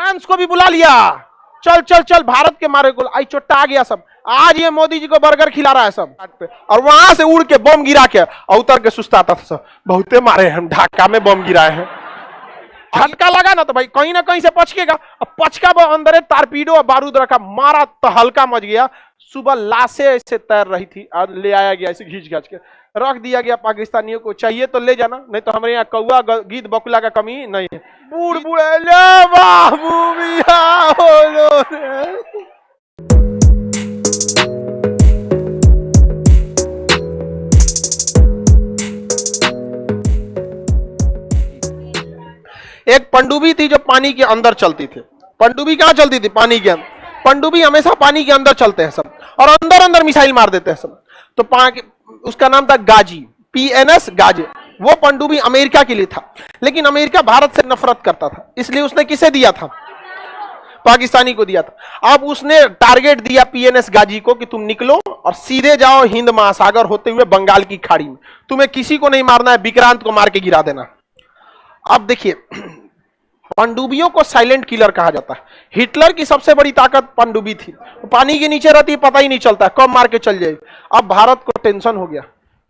France को भी बुला लिया, चल चल चल भारत के मारे को आई चोट्टा आ गया सब। आज ये मोदी जी को बर्गर खिला रहा है सब पे, और वहां से उड़ के बम गिरा के और उतर के सुस्ताता था सब, बहुते मारे हम ढाका में बम गिराए हैं। झटका लगा ना तो भाई कहीं ना कहीं से पचकेगा, अब पचका वो अंदर तारपीडो और बारूद रखा, मारा तो हल्का मच गया। सुबह लाशें ऐसे तैर रही थी, आज ले आया गया ऐसे घींच घाच के रख दिया गया। पाकिस्तानियों को चाहिए तो ले जाना, नहीं तो हमारे यहाँ कौआ गीद बकुला का कमी नहीं है। बूढ़ बूढ़े ले बाबू मिया हो लो रे। एक पनडुब्बी थी जो पानी के अंदर चलती थी। पनडुब्बी कहां चलती थी? पानी के अंदर। पनडुब्बी हमेशा पानी के अंदर चलते हैं सब, और अंदर अंदर मिसाइल मार देते हैं सब। तो उसका नाम था गाजी, PNS गाजी। वो पनडुब्बी अमेरिका के लिए था, लेकिन अमेरिका भारत से नफरत करता था, इसलिए उसने किसे दिया था? पाकिस्तानी को दिया था। अब उसने टारगेट दिया PNS गाजी को कि तुम निकलो और सीधे जाओ हिंद महासागर होते हुए बंगाल की खाड़ी में, तुम्हें किसी को नहीं मारना है, विक्रांत को मार के गिरा देना। अब देखिए, पनडुब्बियों को साइलेंट किलर कहा जाता है। हिटलर की सबसे बड़ी ताकत पनडुब्बी थी, पानी के नीचे रहती है, पता ही नहीं चलता कब मार के चल जाए। अब भारत को टेंशन हो गया,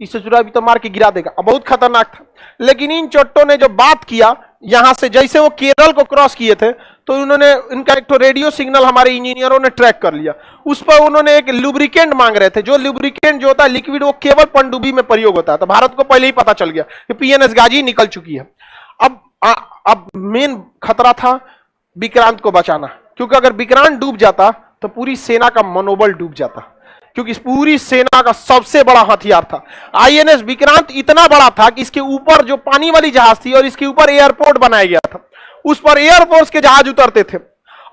इससे जुड़ा भी तो मार के गिरा देगा, अब बहुत खतरनाक था। लेकिन इन चोट्टों ने जो बात किया, यहां से जैसे वो केरल को क्रॉस किए थे, तो उन्होंने इनका एक तो रेडियो सिग्नल हमारे इंजीनियरों ने ट्रैक कर लिया। उस पर उन्होंने एक लुब्रिकेंट मांग रहे थे, जो लुब्रिकेंट जो होता है लिक्विड, वो केवल पनडुब्बी में प्रयोग होता है। तो भारत को पहले ही पता चल गया कि PNS गाजी निकल चुकी है। अब मेन खतरा था विक्रांत को बचाना, क्योंकि अगर विक्रांत डूब जाता तो पूरी सेना का मनोबल डूब जाता, क्योंकि इस पूरी सेना का सबसे बड़ा हथियार था INS विक्रांत। इतना बड़ा था कि इसके ऊपर जो पानी वाली जहाज थी और इसके ऊपर एयरपोर्ट बनाया गया था, उस पर एयरफोर्स के जहाज उतरते थे,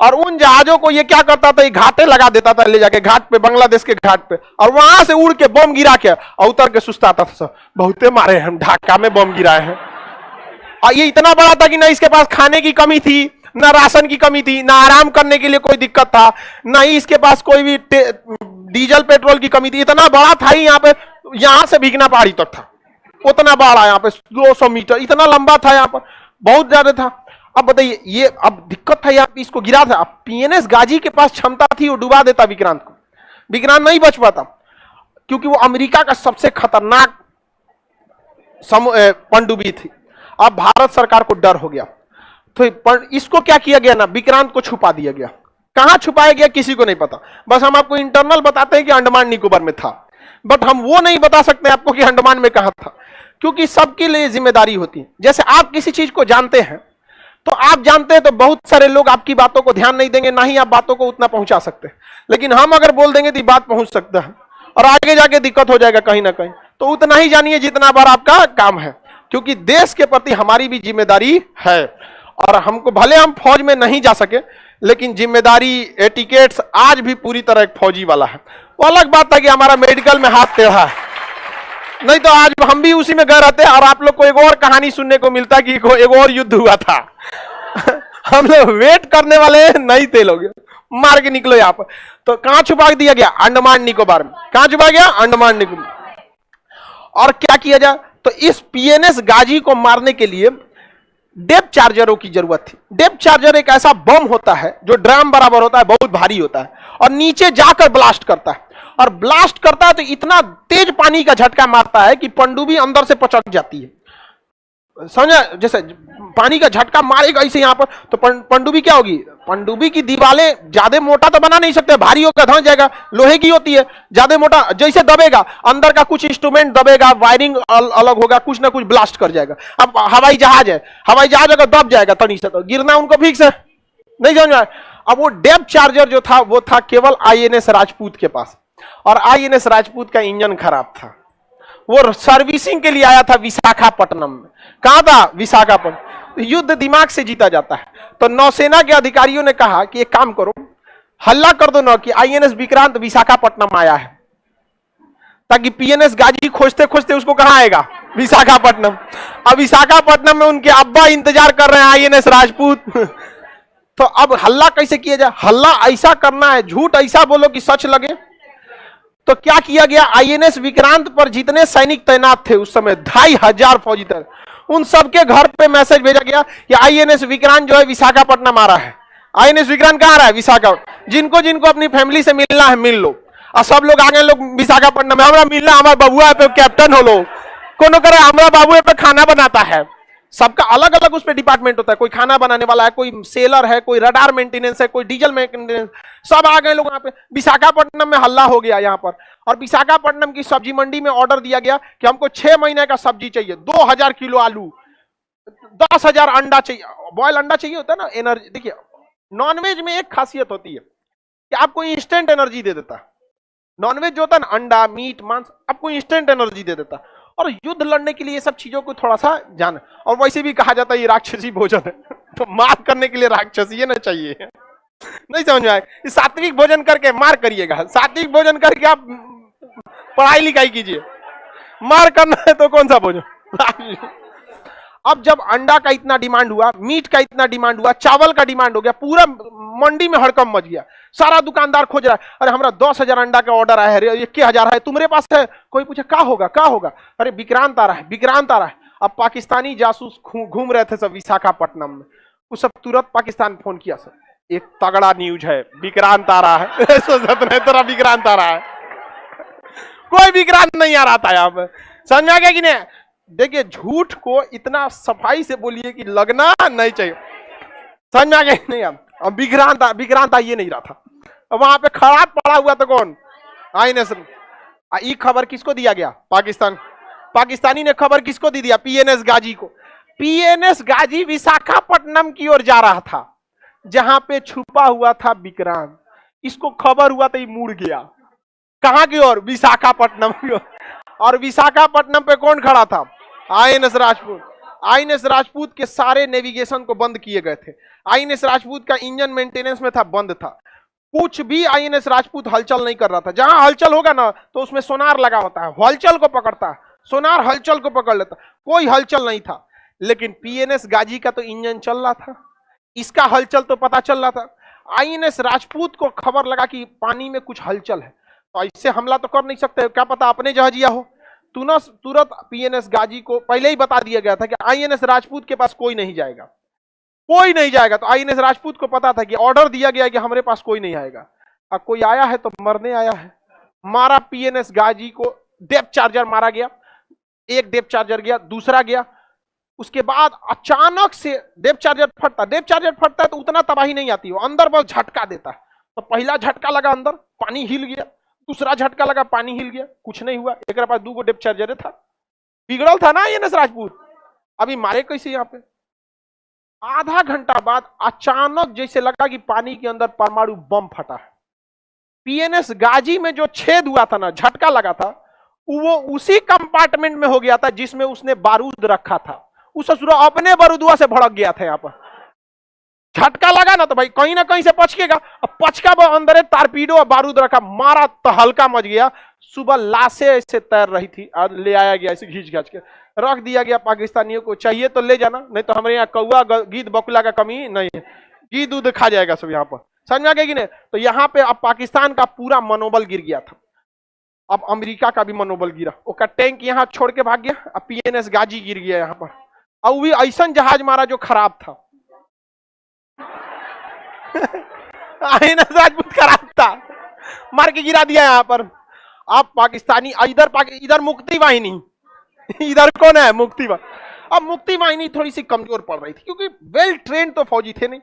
और उन जहाजों को ये क्या करता था, घाटे लगा देता था ले जाके घाट पे, बांग्लादेश के घाट पे, और वहां से उड़ के बम गिरा के और उतर के सुस्ताता था सब, बहुते मारे हम ढाका में बम गिराए हैं। ये इतना बड़ा था कि ना इसके पास खाने की कमी थी, ना राशन की कमी थी, ना आराम करने के लिए कोई दिक्कत था, ना ही इसके पास कोई भी डीजल पेट्रोल की कमी थी। इतना बड़ा था ही, यहाँ पे यहां से भीगना पहाड़ी तक था, उतना बड़ा, यहाँ पे 200 मीटर इतना लंबा था, यहाँ पर बहुत ज्यादा था। अब बताइए, ये अब दिक्कत था, यहाँ पे इसको गिरा था। अब PNS गाजी के पास क्षमता थी, वो डुबा देता विक्रांत को, विक्रांत नहीं बच पाता, क्योंकि वो अमेरिका का सबसे खतरनाक पनडुब्बी थी। अब भारत सरकार को डर हो गया, तो इसको क्या किया गया ना, विक्रांत को छुपा दिया गया। कहां छुपाया गया किसी को नहीं पता, बस हम आपको इंटरनल बताते हैं कि अंडमान निकोबार में था, बट हम वो नहीं बता सकते आपको कि अंडमान में कहां था, क्योंकि सबके लिए जिम्मेदारी होती है। जैसे आप किसी चीज को जानते हैं, तो आप जानते हैं तो बहुत सारे लोग आपकी बातों को ध्यान नहीं देंगे, ना ही आप बातों को उतना पहुंचा सकते हैं। लेकिन हम अगर बोल देंगे तो बात पहुंच सकता है, और आगे जाके दिक्कत हो जाएगा कहीं ना कहीं। तो उतना ही जानिए जितना बार आपका काम है, क्योंकि देश के प्रति हमारी भी जिम्मेदारी है। और हमको भले हम फौज में नहीं जा सके, लेकिन जिम्मेदारी, एटिकेट्स आज भी पूरी तरह एक फौजी वाला है। वो अलग बात था कि हमारा मेडिकल में हाथ टेढ़ा है, नहीं तो आज हम भी उसी में गए रहते, और आप लोग को एक और कहानी सुनने को मिलता कि एक और युद्ध हुआ था। हम लोग वेट करने वाले नहीं थे, लोग मार के निकलो यहाँ पर। तो कहां छुपा दिया गया? अंडमान निकोबार में। कहां छुपा गया? अंडमान निकोबार। और क्या किया जाए, तो इस PNS गाजी को मारने के लिए डेप्थ चार्जरों की जरूरत थी। डेप्थ चार्जर एक ऐसा बम होता है जो ड्रम बराबर होता है, बहुत भारी होता है, और नीचे जाकर ब्लास्ट करता है, और ब्लास्ट करता है तो इतना तेज पानी का झटका मारता है कि पनडुब्बी अंदर से पचक जाती है। समझा? जैसे पानी का झटका मारेगा इसे यहाँ पर, तो पनडुब्बी क्या होगी, पनडुब्बी की दीवारें ज्यादा मोटा तो बना नहीं सकते, भारी होकर धंस जाएगा, लोहे की होती है, ज्यादा मोटा जैसे दबेगा, अंदर का कुछ इंस्ट्रूमेंट दबेगा, वायरिंग अलग होगा, कुछ ना कुछ ब्लास्ट कर जाएगा। अब हवाई जहाज है, हवाई जहाज अगर दब जाएगा तनी से, तो गिरना उनको फिक्स है, नहीं समझ में। अब वो डेप्थ चार्जर जो था, वो था केवल INS राजपूत के पास, और INS राजपूत का इंजन खराब था। वो सर्विसिंग के लिए आया था विशाखापट्टनम में। कहां था? विशाखापट्टनम। युद्ध दिमाग से जीता जाता है। तो नौसेना के अधिकारियों ने कहा कि एक काम करो, हल्ला कर दो ना कि INS विक्रांत विशाखापट्टनम आया है, ताकि PNS गाजी खोजते खोजते उसको कहां आएगा? विशाखापट्टनम। अब विशाखापट्टनम में उनके अब्बा इंतजार कर रहे हैं, INS राजपूत। तो अब हल्ला कैसे किया जाए? हल्ला ऐसा करना है, झूठ ऐसा बोलो कि सच लगे। तो क्या किया गया, INS विक्रांत पर जितने सैनिक तैनात थे उस समय 2500 फौजी थे, उन सबके घर पे मैसेज भेजा गया कि INS विक्रांत जो है विशाखापट्टनम आ रहा है। आईएनएस विक्रांत कहाँ रहा है? विशाखापट्टनम। जिनको जिनको अपनी फैमिली से मिलना है मिल लो, और सब लोग आगे लोग विशाखापट्टनम में हमारा मिलना, हमारा बबुआ पे कैप्टन हो लो, कोनो करे हमारा बाबू पे खाना बनाता है। सबका अलग अलग उस पर डिपार्टमेंट होता है, कोई खाना बनाने वाला है, कोई सेलर है, कोई रडार मेंटेनेंस है, कोई डीजल मेंटेनेंस, सब आ गए लोग यहाँ पे। विशाखापट्टनम में हल्ला हो गया यहाँ पर, और विशाखापट्टनम की सब्जी मंडी में ऑर्डर दिया गया कि हमको 6 महीने का सब्जी चाहिए, 2000 किलो आलू, 10,000 अंडा चाहिए, बॉयल अंडा चाहिए होता है ना, एनर्जी। देखिए नॉनवेज में एक खासियत होती है कि आपको इंस्टेंट एनर्जी दे देता है। नॉनवेज जो होता है ना, अंडा मीट मांस, आपको इंस्टेंट एनर्जी दे देता है। और युद्ध लड़ने के लिए ये सब चीजों को थोड़ा सा जान, और वैसे भी कहा जाता है ये राक्षसी भोजन है, तो मार करने के लिए राक्षसी ये ना चाहिए। नहीं समझ में आए? सात्विक भोजन करके मार करिएगा, सात्विक भोजन करके आप पढ़ाई लिखाई कीजिए। मार करना है तो कौन सा भोजन? अब जब अंडा का इतना डिमांड हुआ, मीट का इतना डिमांड हुआ, चावल का डिमांड हो गया, पूरा मंडी में हड़कम मच गया। सारा दुकानदार खोज रहा है, अरे हमारा 10,000 अंडा का ऑर्डर आया है, 21,000 है, तुम्हारे पास है? कोई पूछे क्या होगा क्या होगा, अरे विक्रांत आ रहा है, विक्रांत आ रहा है। अब पाकिस्तानी जासूस घूम रहे थे सब विशाखापट्टनम में, उस सब तुरंत पाकिस्तान फोन किया, सर एक तगड़ा न्यूज है, विक्रांत आ रहा है। तेरा विक्रांत आ रहा है, कोई विक्रांत नहीं आ रहा था यहाँ पे। समझ में आ गया कि नहीं? देखिए झूठ को इतना सफाई से बोलिए कि लगना नहीं चाहिए। समझ में आ गया नहीं? अब विक्रांत ये नहीं रहा था, वहां पे खराब पड़ा हुआ तो कौन? आईएनएस। ये खबर किसको दिया गया? पाकिस्तानी ने खबर किसको दी दिया? पीएनएस गाजी को। पीएनएस गाजी विशाखापट्टनम की ओर जा रहा था, जहां पे छुपा हुआ था विक्रांत। इसको खबर हुआ तो ये मुड़ गया, कहां की ओर? विशाखापट्टनम की ओर। और विशाखापट्टनम पे कौन खड़ा था? आईएनएस राजपूत। आईएनएस राजपूत के सारे नेविगेशन को बंद किए गए थे। आईएनएस राजपूत का इंजन मेंटेनेंस में था, बंद था। कुछ भी आईएनएस राजपूत हलचल नहीं कर रहा था। जहां हलचल होगा ना तो उसमें सोनार लगा होता है, हलचल को पकड़ता है, सोनार हलचल को पकड़ लेता। कोई हलचल नहीं था। लेकिन पीएनएस गाजी का तो इंजन चल रहा था, इसका हलचल तो पता चल रहा था। आईएनएस राजपूत को खबर लगा कि पानी में कुछ हलचल है, तो इससे हमला तो कर नहीं सकते, क्या पता अपने जहाजिया हो। तुरंत पीएनएस गाजी को पहले ही बता दिया गया था कि आईएनएस राजपूत के पास कोई नहीं जाएगा, कोई नहीं जाएगा। तो आईएनएस राजपूत को पता था कि ऑर्डर दिया गया कि हमारे पास कोई नहीं आएगा। अब कोई आया है तो मरने आया है। मारा पीएनएस गाजी को, डेप्थ चार्जर मारा गया, एक डेप्थ चार्जर गया, दूसरा गया। उसके बाद अचानक से डेप्थ चार्जर फटता है तो उतना तबाही नहीं आती, वो अंदर बस झटका देता है। तो पहला झटका लगा अंदर, पानी हिल गया, दूसरा झटका लगा, पानी हिल गया, कुछ नहीं हुआ। एक पास 2 डेप्थ चार्जर था, बिगड़ल था ना आईएनएस राजपूत। अभी मारे कैसे यहाँ पे? आधा घंटा बाद अचानक जैसे लगा कि पानी के अंदर परमाणु बम फटा है। पीएनएस गाजी में जो छेद हुआ था ना, झटका लगा था, वो उसी कंपार्टमेंट में हो गया था जिसमें उसने बारूद रखा था। उस ससुरा अपने बारूदुआ से भड़क गया था। यहाँ पर झटका लगा ना तो भाई कहीं ना कहीं से पचकेगा। अब पचका वो अंदर टारपीडो और बारूद रखा, मारा तो हल्का मच गया। सुबह लाशें ऐसे तैर रही थी, ले आया गया ऐसे घींच घाच के रख दिया गया। पाकिस्तानियों को चाहिए तो ले जाना, नहीं तो हमारे यहाँ कौआ गीद बकुला का कमी नहीं है, गीद दूध खा जाएगा सब यहाँ पर। समझ में आ गया कि नहीं? तो यहाँ पे अब पाकिस्तान का पूरा मनोबल गिर गया था। अब अमेरिका का भी मनोबल गिरा, उसका टैंक यहाँ छोड़ के भाग गया। अब पीएनएस गाजी गिर गया यहाँ पर, और भी ऐसा जहाज मारा जो खराब था। आईएनएस राजपूत खराब था, मार के गिरा दिया यहाँ पर। अब पाकिस्तानी इधर मुक्ति वाहिनी, इधर कौन है? मुक्ति वाहिनी। अब मुक्ति वाहिनी थोड़ी सी कमजोर पड़ रही थी क्योंकि वेल ट्रेन तो फौजी थे नहीं।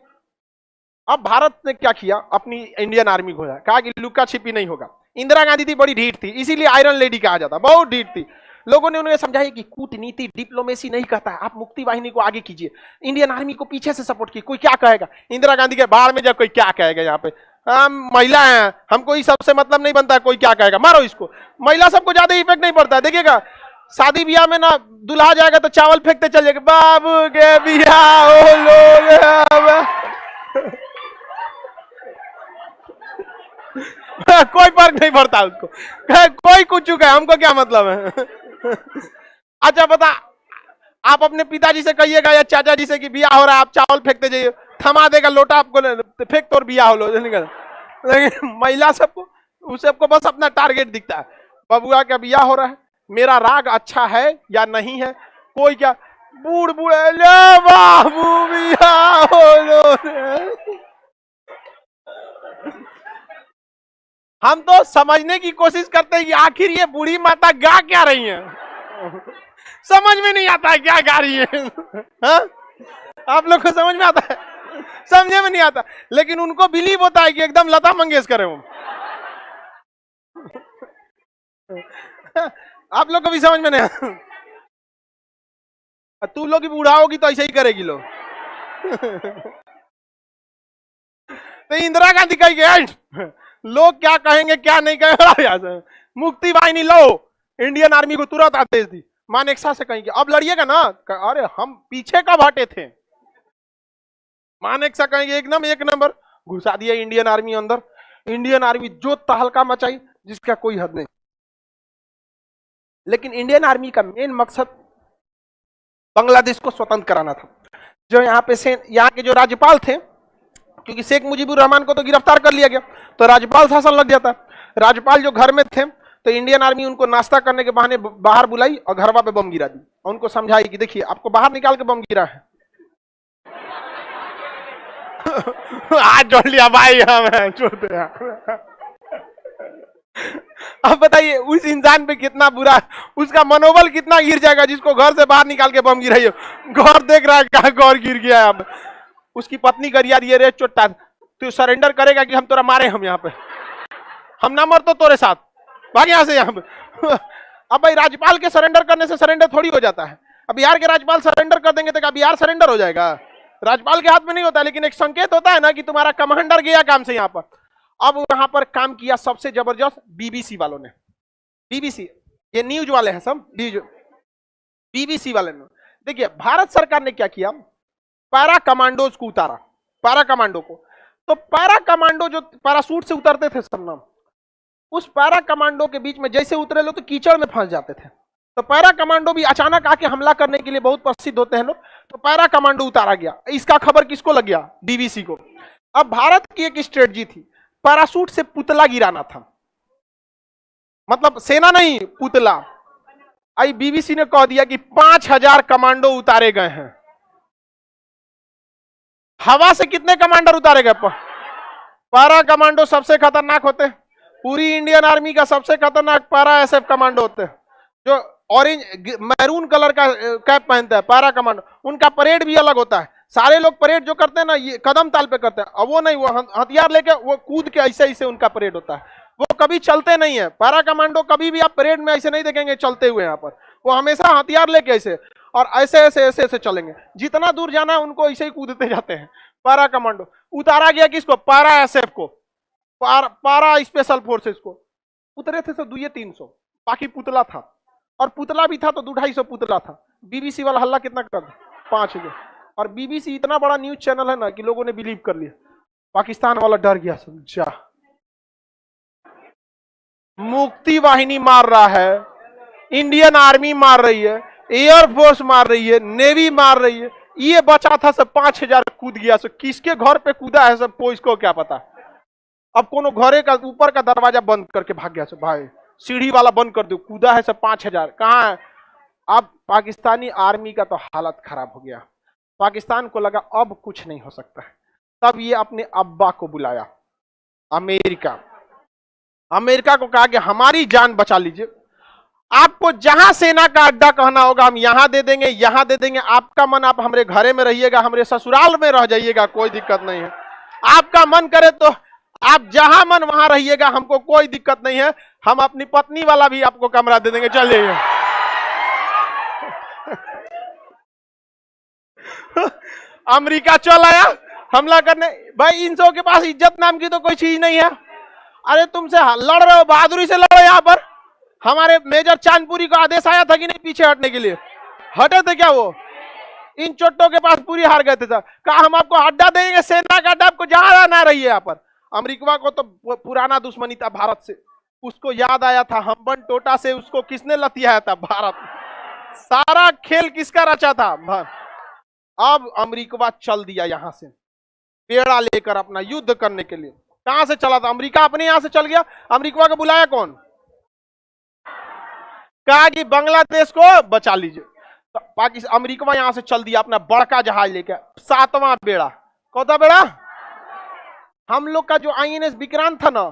अब भारत ने क्या किया? अपनी इंडियन आर्मी को कहा कि लुका छिपी नहीं होगा। इंदिरा गांधी थी, बड़ी ढीठ थी, इसीलिए आयरन लेडी कहा जाता, बहुत ढीठ थी। लोगों ने उन्हें समझाया कि कूटनीति डिप्लोमेसी नहीं कहता है, आप मुक्ति वाहिनी को आगे कीजिए, इंडियन आर्मी को पीछे से सपोर्ट कीजिए, कोई क्या कहेगा। इंदिरा गांधी के बाढ़ में जब कोई क्या कहेगा, यहाँ पे हम महिला हैं, हमको इस सबसे मतलब नहीं बनता है, कोई क्या कहेगा, मारो इसको। महिला सबको ज्यादा इफेक्ट नहीं पड़ता है। देखिएगा शादी ब्याह में ना दुल्हा जाएगा तो चावल फेंकते चलेगा, बाबू के बियाह हो लोग कोई फर्क नहीं पड़ता उसको, कोई कुछ चुका है, हमको क्या मतलब है। अच्छा बता, आप अपने पिताजी से कहिएगा या चाचा जी से कि बियाह हो रहा है, आप चावल फेंकते जाइए, थमा देगा लोटा आपको, फेंक तो बियाह हो लो निकल। लेकिन महिला सबको, उसे सबको बस अपना टारगेट दिखता है, बबुआ का बियाह हो रहा है, मेरा राग अच्छा है या नहीं है, कोई क्या बूढ़ बूढ़े ले बाबू बियाह हो लो। हम तो समझने की कोशिश करते हैं कि आखिर ये बूढ़ी माता गा क्या रही है। समझ में नहीं आता है क्या गा रही है। हा? आप लोग को समझ में आता है? समझे में नहीं आता, लेकिन उनको बिलीव होता है कि एकदम लता मंगेशकर है वो। आप लोग को भी समझ में नहीं आता? तू लोग भी बूढ़ा होगी तो ऐसे ही करेगी लोग। तो इंदिरा गांधी कही गए लोग क्या कहेंगे क्या नहीं कहेंगे, मुक्ति वाहिनी लो, इंडियन आर्मी को तुरंत आदेश दी। मानेकशा से कहेंगे अब लड़िएगा ना, अरे हम पीछे कब हटे थे। मानेकशा कहेंगे एकदम एक नंबर, घुसा दिया इंडियन आर्मी अंदर। इंडियन आर्मी जो तहलका मचाई जिसका कोई हद नहीं। लेकिन इंडियन आर्मी का मेन मकसद बांग्लादेश को स्वतंत्र कराना था। जो यहाँ पे यहाँ के जो राज्यपाल थे, क्योंकि शेख मुजीबुर रहमान को तो गिरफ्तार कर लिया गया, तो राज्यपाल शासन लग जाता। राज्यपाल जो घर में थे, तो इंडियन आर्मी उनको नाश्ता करने के बहाने बाहर बुलाई और घरवा पे बम गिरा दी और उनको समझाई कि देखिए आपको बाहर निकाल के बम गिरा है। आज जोड़ लिया भाई हमें छोटे। अब बताइए उस इंसान पे कितना बुरा, उसका मनोबल कितना गिर जाएगा जिसको घर से बाहर निकाल के बम गिराई हो। घर देख रहा है कहा घर गिर गया। अब उसकी पत्नी कर यार ये रे चोटा, तू सरेंडर करेगा कि हम तोरा मारे, हम यहाँ पे हम ना मर तो तोरे साथ, भाग यहाँ से यहाँ पे। अब भाई राज्यपाल के सरेंडर करने से सरेंडर थोड़ी हो जाता है। अब बिहार के राज्यपाल सरेंडर कर देंगे तो क्या बिहार सरेंडर हो जाएगा? राज्यपाल के हाथ में नहीं होता, लेकिन एक संकेत होता है ना कि तुम्हारा कमांडर गया काम से यहाँ पर। अब वहां पर काम किया सबसे जबरदस्त बीबीसी वालों ने। बीबीसी ये न्यूज वाले हैं सब, बीबीसी वाले ने। देखिए भारत सरकार ने क्या किया, पैरा कमांडोज को उतारा, पैरा कमांडो को। तो पैरा कमांडो जो पैरासूट से उतरते थे सब नाम, उस पैरा कमांडो के बीच में जैसे उतरे लोग तो कीचड़ में फंस जाते थे। तो पैरा कमांडो भी अचानक आके हमला करने के लिए बहुत प्रसिद्ध होते हैं लोग, तो पैरा कमांडो उतारा गया। इसका खबर किसको लग गया? बीबीसी को। अब भारत की एक स्ट्रेटजी थी, पैरासूट से पुतला गिराना था, मतलब सेना नहीं पुतला। आई बीबीसी ने कह दिया कि 5000 कमांडो उतारे गए हैं। हवा से कितने कमांडर उतारे गए? पैरा कमांडो सबसे खतरनाक होते हैं। पूरी इंडियन आर्मी का सबसे खतरनाक पैरा एसएफ कमांडो होते हैं, जो ऑरेंज मैरून कलर का कैप पहनते हैं, पैरा कमांडो। उनका परेड भी अलग होता है। सारे लोग परेड जो करते हैं ना ये कदम ताल पे करते हैं, अब वो नहीं, वो हथियार लेके वो कूद के ऐसे ऐसे उनका परेड होता है। वो कभी चलते नहीं है। पैरा कमांडो कभी भी आप परेड में ऐसे नहीं देखेंगे चलते हुए यहाँ पर, वो हमेशा हथियार लेके ऐसे और ऐसे ऐसे ऐसे ऐसे चलेंगे। जितना दूर जाना है उनको ऐसे ही कूदते जाते हैं। पैरा कमांडो उतारा गया किसको? पैरा एसएफ को, पैरा स्पेशल फोर्सेस को। उतरे थे तो 200-300, बाकी पुतला था, और पुतला भी था तो 250 पुतला था। बीबीसी वाला हल्ला कितना कर दिया? 5000। और बीबीसी इतना बड़ा न्यूज चैनल है ना कि लोगों ने बिलीव कर लिया। पाकिस्तान वाला डर गया, समझा। मुक्ति वाहिनी मार रहा है, इंडियन आर्मी मार रही है, एयरफोर्स मार रही है, नेवी मार रही है, ये बचा था सब 5000 कूद गया। सब किसके घर पे कूदा है सब को इसको क्या पता। अब कोनो घरे का ऊपर का दरवाजा बंद करके भाग गया सब, भाई सीढ़ी वाला बंद कर दो, कूदा है सब 5000। कहाँ है? अब पाकिस्तानी आर्मी का तो हालत खराब हो गया। पाकिस्तान को लगा अब कुछ नहीं हो सकता है। तब ये अपने अब्बा को बुलाया, अमेरिका। अमेरिका को कहा कि हमारी जान बचा लीजिए, आपको जहां सेना का अड्डा कहना होगा हम यहां दे देंगे, यहां दे देंगे। आपका मन, आप हमारे घरे में रहिएगा, हमारे ससुराल में रह जाइएगा, कोई दिक्कत नहीं है। आपका मन करे तो आप जहां मन वहां रहिएगा, हमको कोई दिक्कत नहीं है। हम अपनी पत्नी वाला भी आपको कमरा दे देंगे, चलिए। अमेरिका चल आया हमला करने। भाई इन सब के पास इज्जत नाम की तो कोई चीज नहीं है। अरे तुमसे लड़ रहे हो, बहादुरी से लड़ो। यहाँ पर हमारे मेजर चांदपुरी को आदेश आया था कि नहीं पीछे हटने के लिए, हटे थे क्या? वो इन चोटों के पास पूरी हार गए थे। कहा हम आपको अड्डा देंगे, सेना का अड्डा, आपको जहां ना रहिए। यहाँ पर अमेरिका को तो पुराना दुश्मनी था भारत से, उसको याद आया था हम्बन टोटा से उसको किसने लतियाया था? भारत। सारा खेल किसका रचा था? अब अमेरिका चल दिया यहां से पेड़ा लेकर अपना युद्ध करने के लिए। कहां से चला था? अमेरिका अपने यहां से चल गया। अमेरिका को बुलाया कौन? कहा कि बांग्लादेश को बचा लीजिए। तो पाकिस्तान अमेरिका यहां से चल दिया अपना बड़का जहाज लेकर, 7वां बेड़ा। कौन सा बेड़ा? हम लोग का जो आईएनएस विक्रांत था ना,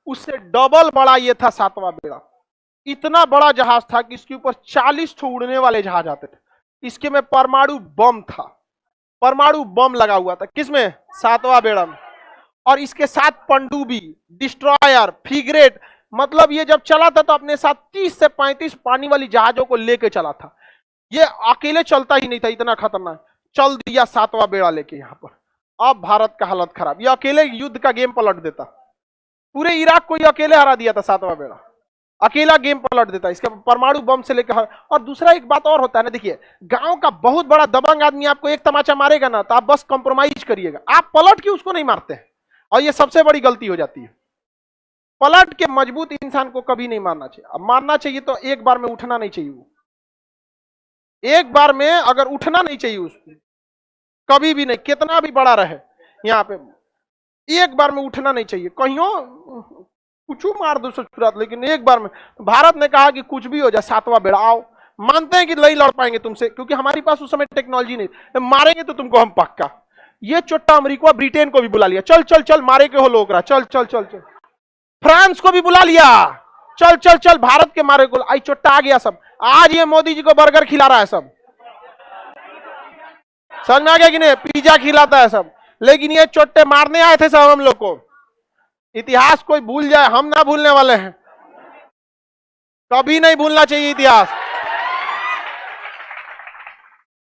उससे डबल बड़ा ये था सातवां बेड़ा। इतना बड़ा जहाज था कि इसके ऊपर 40 ठो उड़ने वाले जहाज आते थे। इसके में परमाणु बम था, परमाणु बम लगा हुआ था। किसमें? सातवां बेड़ा में। और इसके साथ पनडुब्बी, डिस्ट्रॉयर, फ्रिगेट, मतलब ये जब चला था तो अपने साथ 30 से 35 पानी वाली जहाजों को लेके चला था। ये अकेले चलता ही नहीं था, इतना खतरनाक चल दिया सातवां बेड़ा लेके यहां पर। अब भारत का हालत खराब, ये अकेले युद्ध का गेम पलट देता। पूरे इराक को ये अकेले हरा दिया था सातवां बेड़ा, अकेला गेम पलट देता इसका परमाणु बम से लेकर। और दूसरा एक बात और होता है ना, देखिए गांव का बहुत बड़ा दबंग आदमी आपको एक तमाचा मारेगा ना तो आप बस कंप्रोमाइज करिएगा, आप पलट के उसको नहीं मारते हैं। और ये सबसे बड़ी गलती हो जाती है। पलट के मजबूत इंसान को कभी नहीं मारना चाहिए। अब मारना चाहिए तो एक बार में उठना नहीं चाहिए, वो एक बार में अगर उठना नहीं चाहिए उसको, कभी भी नहीं, कितना भी बड़ा रहे यहाँ पे एक बार में उठना नहीं चाहिए। कहियो कुछ मार दो ससुरात, लेकिन एक बार में। भारत ने कहा कि कुछ भी हो जाए सातवां बेड़ा आओ, मानते हैं कि नहीं लड़ पाएंगे तुमसे क्योंकि हमारे पास उस समय टेक्नोलॉजी नहीं, मारेंगे तो तुमको हम पक्का। ये चोट्टा अमेरिका ब्रिटेन को भी बुला लिया, चल चल चल मारे के हो लोग, चल चल चल चल। फ्रांस को भी बुला लिया, चल चल चल भारत के मारे को। आई चोट्टा आ गया सब। आज ये मोदी जी को बर्गर खिला रहा है सब, समझ में आ गया कि नहीं? पिज्जा खिलाता है सब, लेकिन ये चोट्टे मारने आए थे सब हम लोग को। इतिहास कोई भूल जाए, हम ना भूलने वाले हैं, कभी नहीं भूलना चाहिए इतिहास।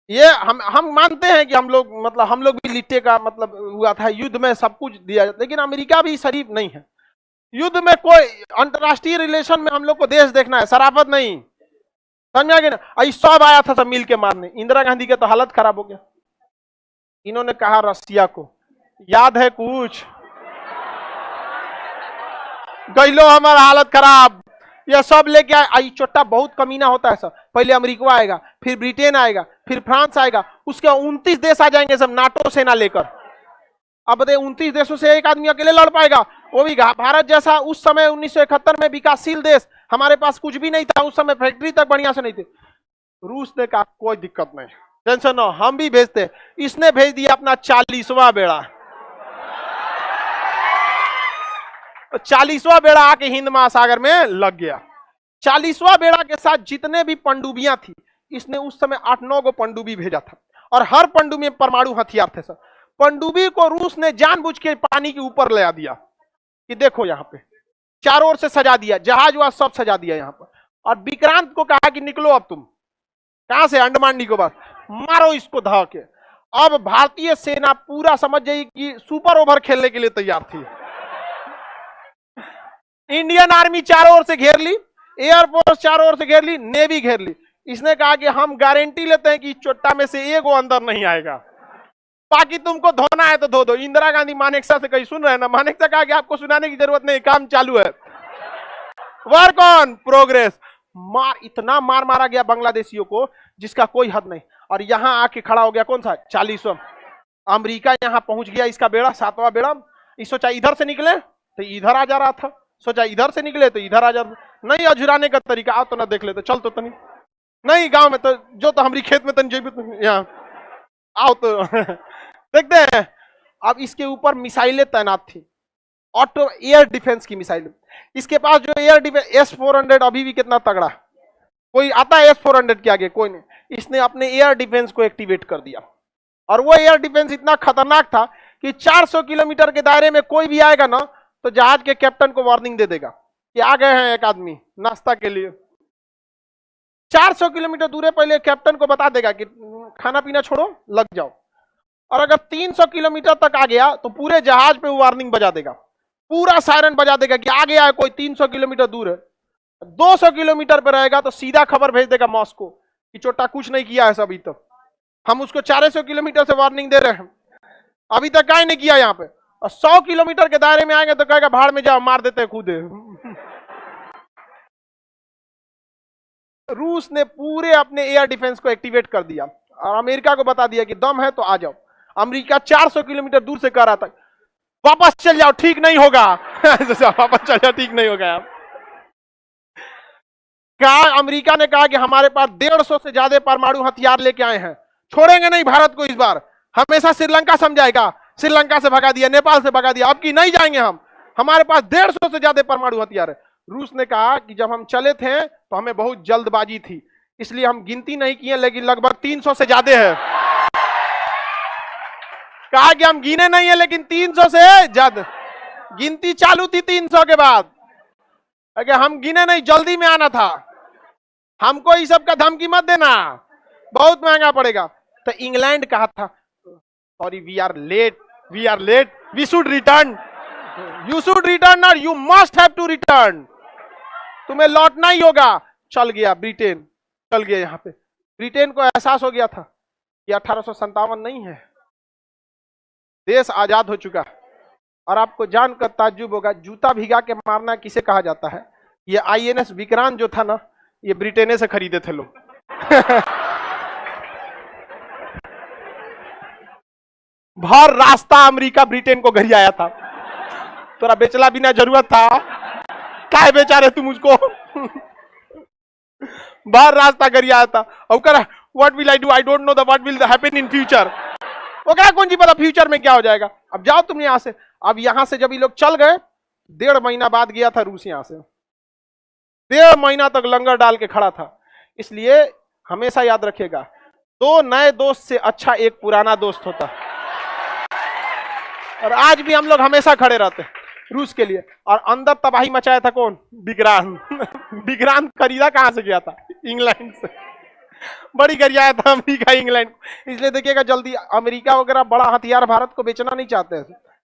ये हम मानते हैं कि हम लोग भी लिट्टे का मतलब हुआ था, युद्ध में सब कुछ दिया जाता, लेकिन अमेरिका भी शरीफ नहीं है। युद्ध में कोई अंतरराष्ट्रीय रिलेशन में हम लोग को देश देखना है, शराफत नहीं, समझ में आ गया ना? सब आया था सब मिल के मारने। इंदिरा गांधी का तो हालत खराब हो गया। इन्होंने कहा रसिया को, याद है कुछ? गइलो हमारा हालत खराब, ये सब लेके आई। चोट्टा बहुत कमीना होता है सब। पहले अमेरिका आएगा, फिर ब्रिटेन आएगा, फिर फ्रांस आएगा, उसके 29 देश आ जाएंगे सब नाटो सेना लेकर। अब बताइए 29 देशों से एक आदमी अकेले लड़ पाएगा? वो भी भारत जैसा उस समय 1971 में विकासशील देश, हमारे पास कुछ भी नहीं था उस समय, फैक्ट्री तक बढ़िया से नहीं थे। रूस ने कहा कोई दिक्कत नहीं, टेंशन न, हम भी भेजते। इसने भेज दिया अपना 40वां बेड़ा। 40वां बेड़ा आके हिंद महासागर में लग गया। 40वां बेड़ा के साथ जितने भी पनडुब्बियां थी, इसने उस समय 8-9 गो पनडुब्बी भेजा था, और हर पनडुब्बी में परमाणु हथियार थे सर। पनडुब्बी को रूस ने जानबूझ के पानी के ऊपर ले आ दिया कि देखो यहाँ पे, चारों ओर से सजा दिया, जहाज वहाज सब सजा दिया यहाँ पर। और विक्रांत को कहा कि निकलो अब तुम, कहां से? अंडमान निकोबार, मारो इसको धा के। अब भारतीय सेना पूरा समझ जाइए कि सुपर ओवर खेलने के लिए तैयार थी। इंडियन आर्मी चारों ओर से घेर ली, एयरफोर्स चारों ओर से घेर ली, नेवी घेर ली। इसने कहा कि हम गारंटी लेते हैं कि चोट्टा में से एक वो अंदर नहीं आएगा, बाकी तुमको धोना है तो धो दो। इंदिरा गांधी मानेकशा से कहीं सुन रहे हैं ना? मानेकशा कहा कि आपको सुनाने की जरूरत नहीं, काम चालू है, वर्क ऑन प्रोग्रेस। इतना मार मारा गया बांग्लादेशियों को जिसका कोई हद नहीं। और यहां आके खड़ा हो गया कौन सा? 40वां। अमेरिका यहां पहुंच गया, इसका बेड़ा 7वां बेड़ा। इस सोचा इधर से निकले तो इधर आ जा रहा था, सोचा इधर से निकले तो इधर आ जा, नहीं अझुराने का तरीका। आओ तो ना देख लेते, चल तो तनी नहीं गांव में तो जो तो हमारी खेत में तनी जेबी यहाँ आओ तो देखते हैं। अब इसके ऊपर मिसाइलें तैनात थी, ऑटो एयर डिफेंस की मिसाइल। इसके पास जो एयर डिफेंस S-400 अभी भी कितना तगड़ा, कोई आता है S-400 के आगे? कोई नहीं। इसने अपने एयर डिफेंस को एक्टिवेट कर दिया, और वो एयर डिफेंस इतना खतरनाक था कि 400 किलोमीटर के दायरे में कोई भी आएगा ना तो जहाज के कैप्टन को वार्निंग दे देगा कि आ गए हैं एक आदमी नाश्ता के लिए। 400 किलोमीटर दूर पहले कैप्टन को बता देगा कि खाना पीना छोड़ो लग जाओ। और अगर 300 किलोमीटर तक आ गया तो पूरे जहाज पे वो वार्निंग बजा देगा, पूरा सायरन बजा देगा कि आ गया है कोई 300 किलोमीटर दूर है। 200 किलोमीटर पे रहेगा तो सीधा खबर भेज देगा मॉस्को कि चोट्टा कुछ नहीं किया है अभी तक, हम उसको 400 किलोमीटर से वार्निंग दे रहे हैं, अभी तक क्या नहीं किया यहाँ पे। और 100 किलोमीटर के दायरे में आएंगे तो कहेगा भाड़ में जाओ, मार देते हैं खुद। रूस ने पूरे अपने एयर डिफेंस को एक्टिवेट कर दिया और अमेरिका को बता दिया कि दम है तो आ जाओ। अमेरिका 400 किलोमीटर दूर से कह रहा था वापस चल जाओ, ठीक नहीं होगा। वापस चल जाओ, ठीक नहीं होगा। कहा अमेरिका ने कहा कि हमारे पास 150 से ज्यादा परमाणु हथियार लेके आए हैं, छोड़ेंगे नहीं भारत को। इस बार हमेशा श्रीलंका समझाएगा, श्रीलंका से भगा दिया, नेपाल से भगा दिया, अब की नहीं जाएंगे हमारे पास 150 से ज्यादा परमाणु हथियार है। रूस ने कहा कि जब हम चले थे तो हमें बहुत जल्दबाजी थी, इसलिए हम गिनती नहीं किए, लेकिन लगभग 300 से ज्यादा है। कहा कि हम गिने नहीं है, लेकिन 300 से ज्यादा। गिनती चालू थी 300 के बाद। अगर हम गिने नहीं, जल्दी में आना था। हमको इस सब का धमकी मत देना, बहुत महंगा पड़ेगा। तो इंग्लैंड कहा था, sorry we are late, we should return, you should return और you must have to return, तुम्हें लौटना ही होगा। चल गया ब्रिटेन, चल गया। यहां पे ब्रिटेन को एहसास हो गया था कि 1857 नहीं है, देश आजाद हो चुका। और आपको जानकर ताज्जुब होगा, जूता भिगा के मारना किसे कहा जाता है? ये आईएनएस विक्रांत जो था ना, ये ब्रिटेन से खरीदे थे लोग। भर रास्ता अमेरिका ब्रिटेन को घर आया था। तोरा बेचला बिना जरूरत था, काय बेचा रहे तुम मुझको? बाहर रास्ता घर आया था। What will I do, I don't know the what will happen in future. वो क्या कौन जी पता फ्यूचर में क्या हो जाएगा। अब जाओ तुम यहां से। अब यहां से जब ये लोग चल गए, 1.5 महीना बाद गया था रूस यहां से। 1.5 महीना तक लंगर डाल के खड़ा था। इसलिए हमेशा याद रखिएगा, 2 नए दोस्त से अच्छा एक पुराना दोस्त होता। और आज भी हम लोग हमेशा खड़े रहते हैं रूस के लिए। और अंदर तबाही मचाया था कौन? विक्रांत। विक्रांत खरीदा कहां से गया था? इंग्लैंड से। बड़ी गरियाया था अमेरिका इंग्लैंड। इसलिए देखिएगा, जल्दी अमेरिका वगैरह बड़ा हथियार भारत को बेचना नहीं चाहते हैं।